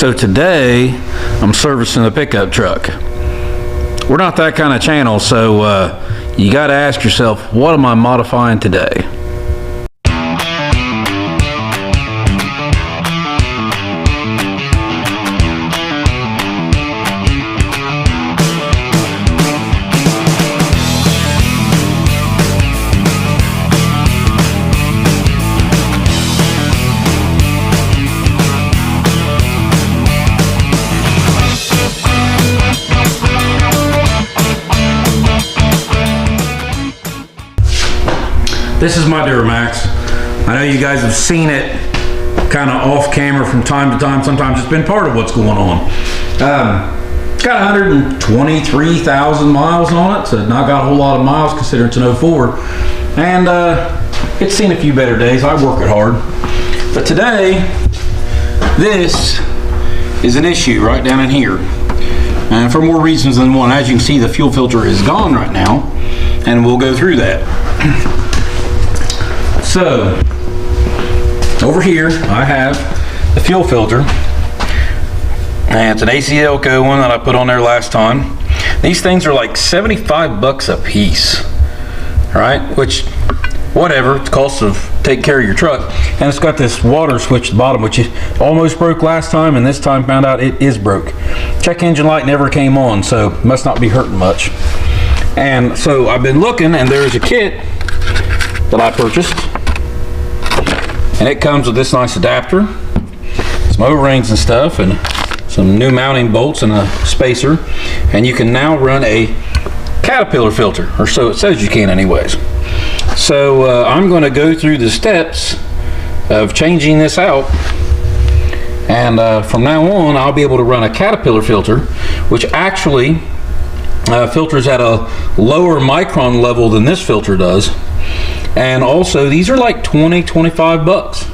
So today, I'm servicing a pickup truck. We're not that kind of channel, so you gotta ask yourself, what am I modifying today? This is my Duramax. I know you guys have seen it kind of off camera from time to time. Sometimes it's been part of what's going on. It's got 123,000 miles on it, so not got a whole lot of miles considering it's an 04. And it's seen a few better days. I work it hard. But today, this is an issue right down in here. And for more reasons than one. As you can see, the fuel filter is gone right now, and we'll go through that. So, over here I have the fuel filter, and it's an AC Elco one that I put on there last time. These things are like 75 bucks a piece, right? Which, whatever, it's cost of take care of your truck. And it's got this water switch at the bottom, which it almost broke last time, and this time found out it is broke. Check engine light never came on, so must not be hurting much. And so I've been looking, and there's a kit that I purchased. And it comes with this nice adapter, some O-rings and stuff, and some new mounting bolts and a spacer. And you can now run a Caterpillar filter, or so it says you can anyways. So I'm going to go through the steps of changing this out. And from now on, I'll be able to run a Caterpillar filter, which actually filters at a lower micron level than this filter does. And also, these are like 20-25 bucks.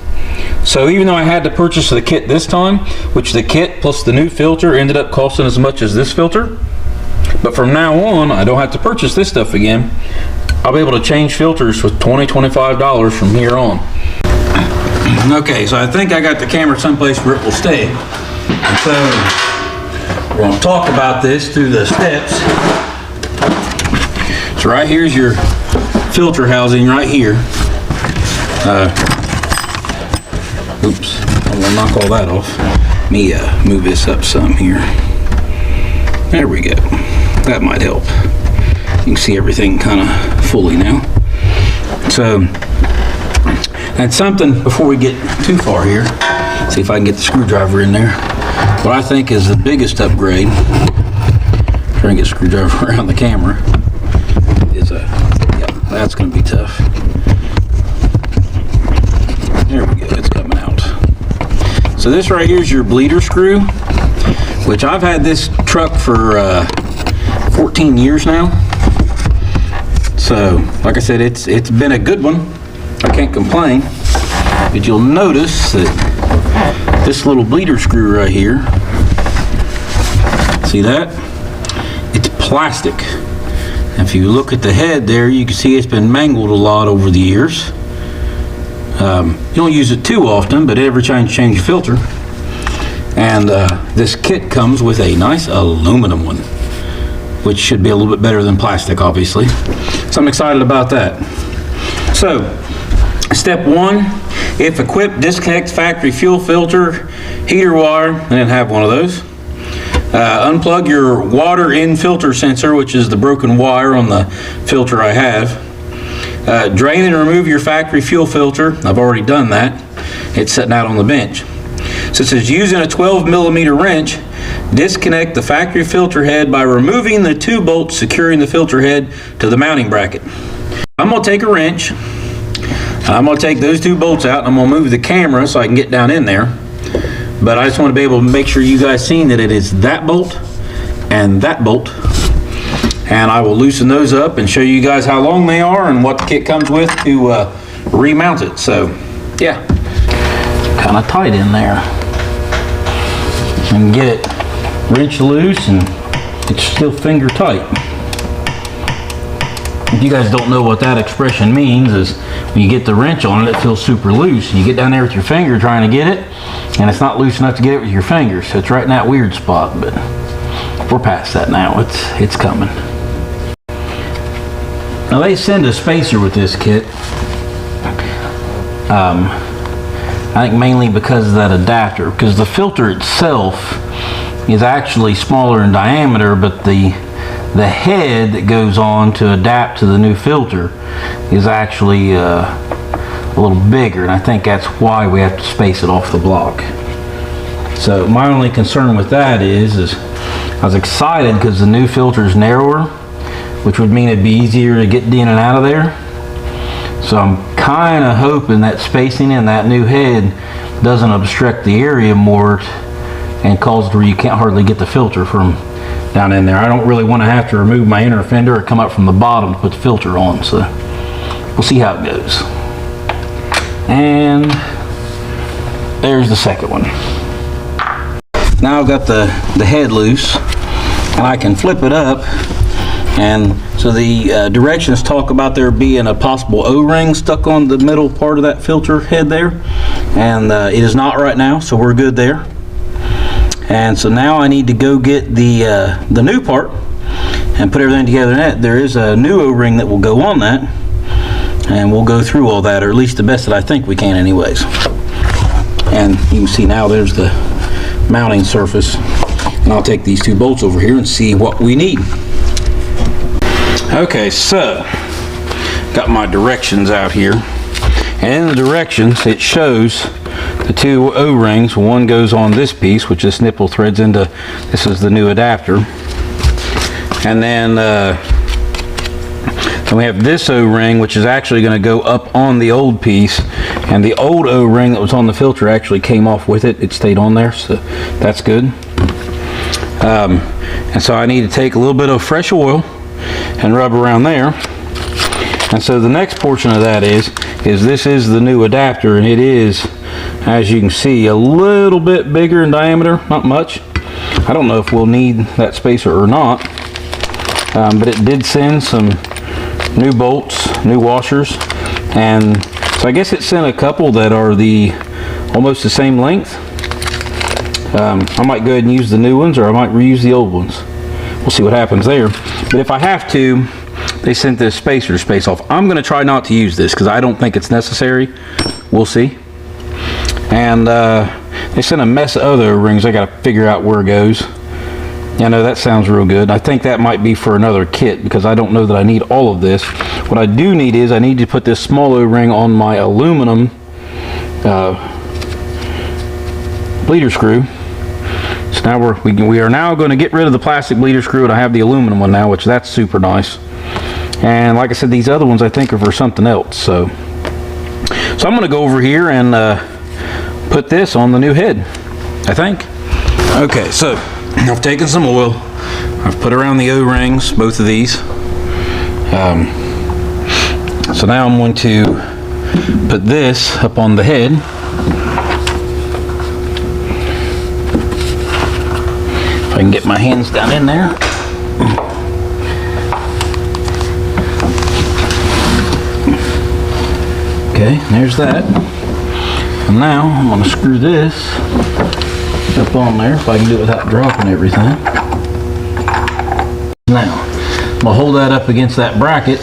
So even though I had to purchase the kit this time, which the kit plus the new filter ended up costing as much as this filter, but from now on, I don't have to purchase this stuff again. I'll be able to change filters for $20-25 from here on. Okay, so I think I got the camera someplace where it will stay. And so we're going to talk about this through the steps. So right here's your filter housing right here. Oops, I'm gonna knock all that off. Let me move this up some here. There we go. That might help. You can see everything kind of fully now. So, and something before we get too far here, see if I can get the screwdriver in there. What I think is the biggest upgrade, trying to get a screwdriver around the camera, is that's going to be tough. There we go, it's coming out. So this right here is your bleeder screw, which I've had this truck for 14 years now. So, like I said, it's been a good one. I can't complain. But you'll notice that this little bleeder screw right here, see that? It's plastic. If you look at the head there, you can see it's been mangled a lot over the years. You don't use it too often, but every time you change your filter. And this kit comes with a nice aluminum one, which should be a little bit better than plastic, obviously. So I'm excited about that. So, step one, if equipped, disconnect factory fuel filter, heater wire. I didn't have one of those. Unplug your water in filter sensor, which is the broken wire on the filter I have. Drain and remove your factory fuel filter. I've already done that. It's sitting out on the bench. So it says using a 12mm wrench, disconnect the factory filter head by removing the two bolts securing the filter head to the mounting bracket. I'm going to take a wrench. I'm going to take those two bolts out, and I'm going to move the camera so I can get down in there. But I just want to be able to make sure you guys seen that it is that bolt and that bolt. And I will loosen those up and show you guys how long they are and what the kit comes with to remount it. So, yeah. Kind of tight in there. And get it wrenched loose, and it's still finger tight. If you guys don't know what that expression means, is when you get the wrench on it, it feels super loose. You get down there with your finger trying to get it, and it's not loose enough to get it with your fingers, so it's right in that weird spot, but we're past that now. It's coming. Now they send a spacer with this kit. I think mainly because of that adapter, because the filter itself is actually smaller in diameter, but the head that goes on to adapt to the new filter is actually a little bigger, and I think that's why we have to space it off the block. So my only concern with that is I was excited because the new filter is narrower, which would mean it'd be easier to get in and out of there. So I'm kind of hoping that spacing in that new head doesn't obstruct the area more and cause it where you can't hardly get the filter from down in there. I don't really want to have to remove my inner fender or come up from the bottom to put the filter on, so we'll see how it goes. And there's the second one. Now I've got the head loose, and I can flip it up, and so the directions talk about there being a possible O-ring stuck on the middle part of that filter head there, and it is not right now, so we're good there. And so now I need to go get the new part and put everything together in it. There is a new O-ring that will go on that, and we'll go through all that, or at least the best that I think we can anyways. And you can see now there's the mounting surface, and I'll take these two bolts over here and see what we need. Okay, so got my directions out here, and in the directions it shows the two O-rings. One goes on this piece, which this nipple threads into. This is the new adapter, and then we have this O-ring, which is actually going to go up on the old piece, and the old O-ring that was on the filter actually came off with it. It stayed on there, so that's good. And so I need to take a little bit of fresh oil and rub around there. And so the next portion of that is this is the new adapter, and it is, as you can see, a little bit bigger in diameter, not much. I don't know if we'll need that spacer or not, but it did send some new bolts, new washers, and so I guess it sent a couple that are almost the same length. I might go ahead and use the new ones, or I might reuse the old ones. We'll see what happens there. But if I have to, they sent this spacer to space off. I'm going to try not to use this because I don't think it's necessary. We'll see. And they sent a mess of other rings. I got to figure out where it goes. Yeah, no, that sounds real good. I think that might be for another kit because I don't know that I need all of this. What I do need is I need to put this small O-ring on my aluminum bleeder screw. So now we are now going to get rid of the plastic bleeder screw, and I have the aluminum one now, which that's super nice. And like I said, these other ones I think are for something else. So I'm going to go over here and put this on the new head, I think. Okay, so I've taken some oil. I've put around the O-rings, both of these. So now I'm going to put this up on the head. If I can get my hands down in there. Okay, there's that. And now I'm going to screw this up on there if I can do it without dropping everything. Now, I'm going to hold that up against that bracket.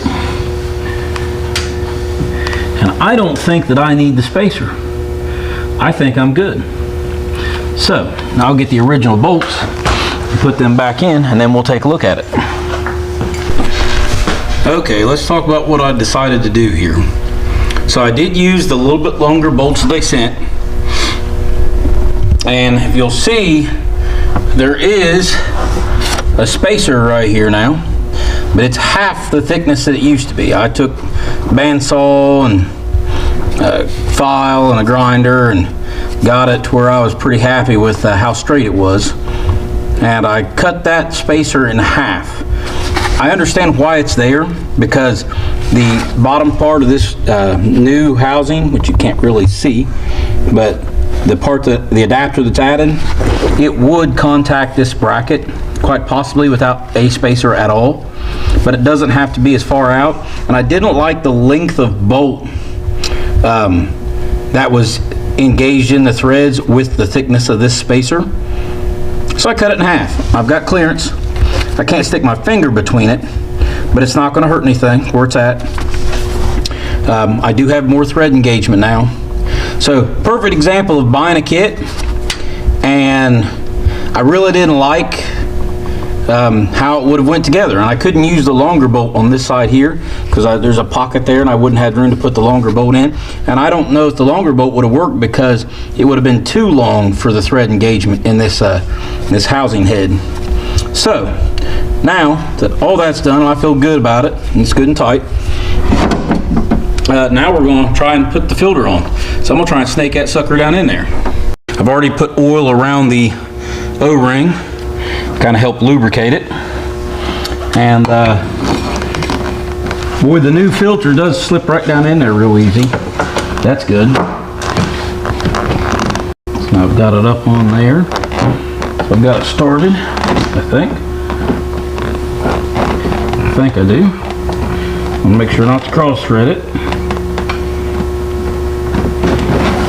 And I don't think that I need the spacer. I think I'm good. So, now I'll get the original bolts and put them back in, and then we'll take a look at it. Okay, let's talk about what I decided to do here. So I did use the little bit longer bolts that they sent. And if you'll see, there is a spacer right here now, but it's half the thickness that it used to be. I took bandsaw and a file and a grinder and got it to where I was pretty happy with how straight it was. And I cut that spacer in half. I understand why it's there, because the bottom part of this new housing, which you can't really see, but the part that the adapter that's added, it would contact this bracket quite possibly without a spacer at all, but it doesn't have to be as far out. And I didn't like the length of bolt that was engaged in the threads with the thickness of this spacer. So I cut it in half. I've got clearance. I can't stick my finger between it, but it's not going to hurt anything where it's at. I do have more thread engagement now. So perfect example of buying a kit, and I really didn't like how it would have went together, and I couldn't use the longer bolt on this side here because there's a pocket there and I wouldn't have room to put the longer bolt in, and I don't know if the longer bolt would have worked because it would have been too long for the thread engagement in this this housing head. So now that all that's done, I feel good about it and it's good and tight. Now we're going to try and put the filter on. So I'm going to try and snake that sucker down in there. I've already put oil around the O-ring, kind of help lubricate it. And boy, the new filter does slip right down in there real easy. That's good. So I've got it up on there. So I've got it started, I think. I do. I'm going to make sure not to cross thread it.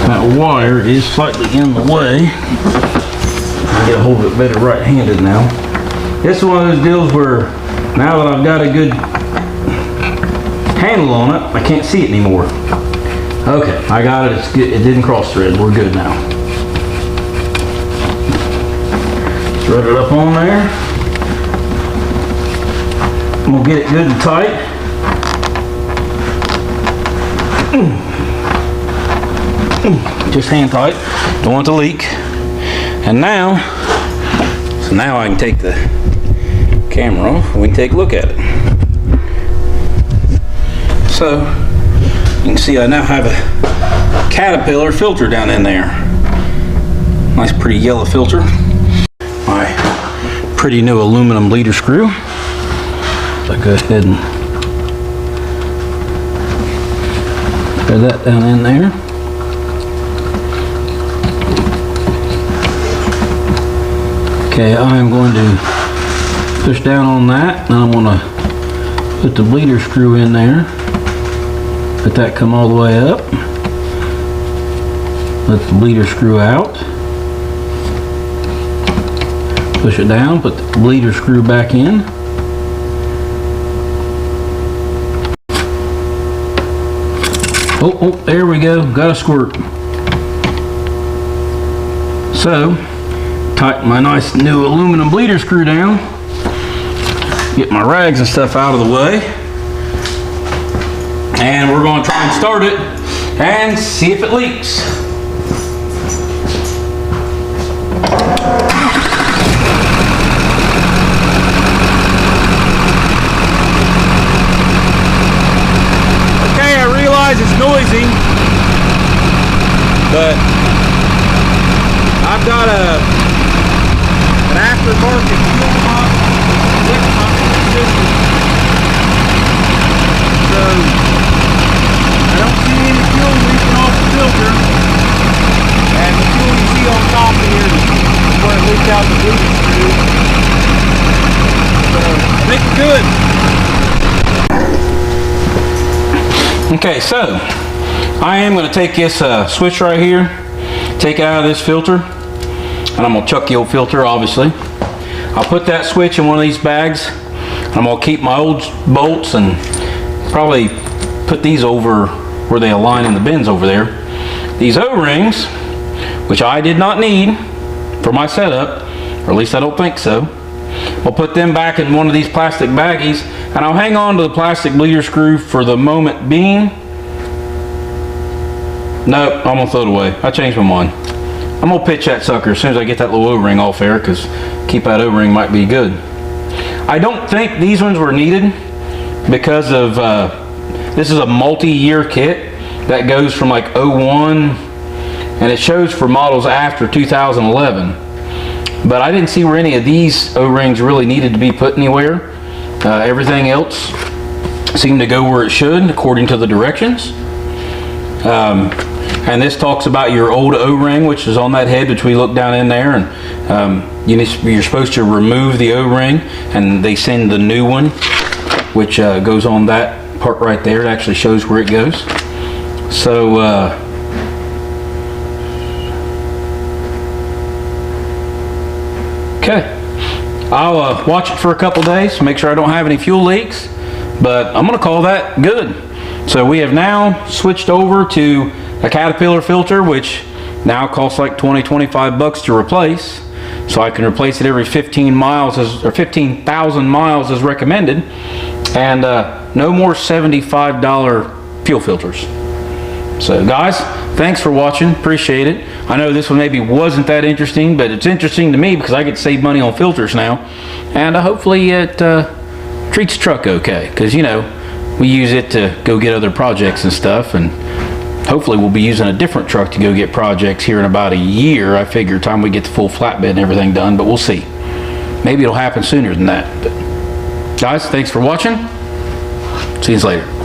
That wire is slightly in the way. I get a hold of it better right-handed now. This is one of those deals where now that I've got a good handle on it, I can't see it anymore. Okay, I got it. It's good. It didn't cross thread. We're good now. Thread it up on there. We'll get it good and tight. Just hand tight. Don't want it to leak. And now, so now I can take the camera off and we can take a look at it. So you can see I now have a Caterpillar filter down in there. Nice pretty yellow filter. My pretty new aluminum leader screw. So I go ahead and thread that down in there. Okay, I am going to push down on that, and I'm going to put the bleeder screw in there. Let that come all the way up. Let the bleeder screw out. Push it down, put the bleeder screw back in. Oh, there we go, got a squirt. So, tighten my nice new aluminum bleeder screw down. Get my rags and stuff out of the way. And we're going to try and start it and see if it leaks. Okay, I realize it's noisy, but I've got an aftermarket fuel pump with my system. So I don't see any fuel leaking off the filter. And the fuel you see on top here is where it leaked out the bleeder screw. So I think we're good. Okay, so I am going to take this switch right here, take it out of this filter. And I'm going to chuck the old filter, obviously. I'll put that switch in one of these bags. I'm going to keep my old bolts and probably put these over where they align in the bins over there. These O-rings, which I did not need for my setup, or at least I don't think so. I'll put them back in one of these plastic baggies, and I'll hang on to the plastic bleeder screw for the moment being. Nope, I'm going to throw it away. I changed my mind. I'm going to pitch that sucker as soon as I get that little O-ring off there, because keep that O-ring might be good. I don't think these ones were needed because of, this is a multi-year kit that goes from like 01, and it shows for models after 2011. But I didn't see where any of these O-rings really needed to be put anywhere. Everything else seemed to go where it should according to the directions. And this talks about your old O-ring, which is on that head, which we look down in there, and you're supposed to remove the O-ring, and they send the new one, which goes on that part right there. It actually shows where it goes. So Okay, I'll watch it for a couple days, make sure I don't have any fuel leaks, but I'm gonna call that good. So we have now switched over to a Caterpillar filter, which now costs like 25 bucks to replace. So I can replace it every 15 miles or 15,000 miles as recommended, and no more $75 fuel filters. So guys, thanks for watching, appreciate it. I know this one maybe wasn't that interesting, but it's interesting to me because I get to save money on filters now, and hopefully it treats the truck okay, because you know, we use it to go get other projects and stuff, and hopefully we'll be using a different truck to go get projects here in about a year. I figure time we get the full flatbed and everything done, but we'll see. Maybe it'll happen sooner than that. But guys, thanks for watching. See you later.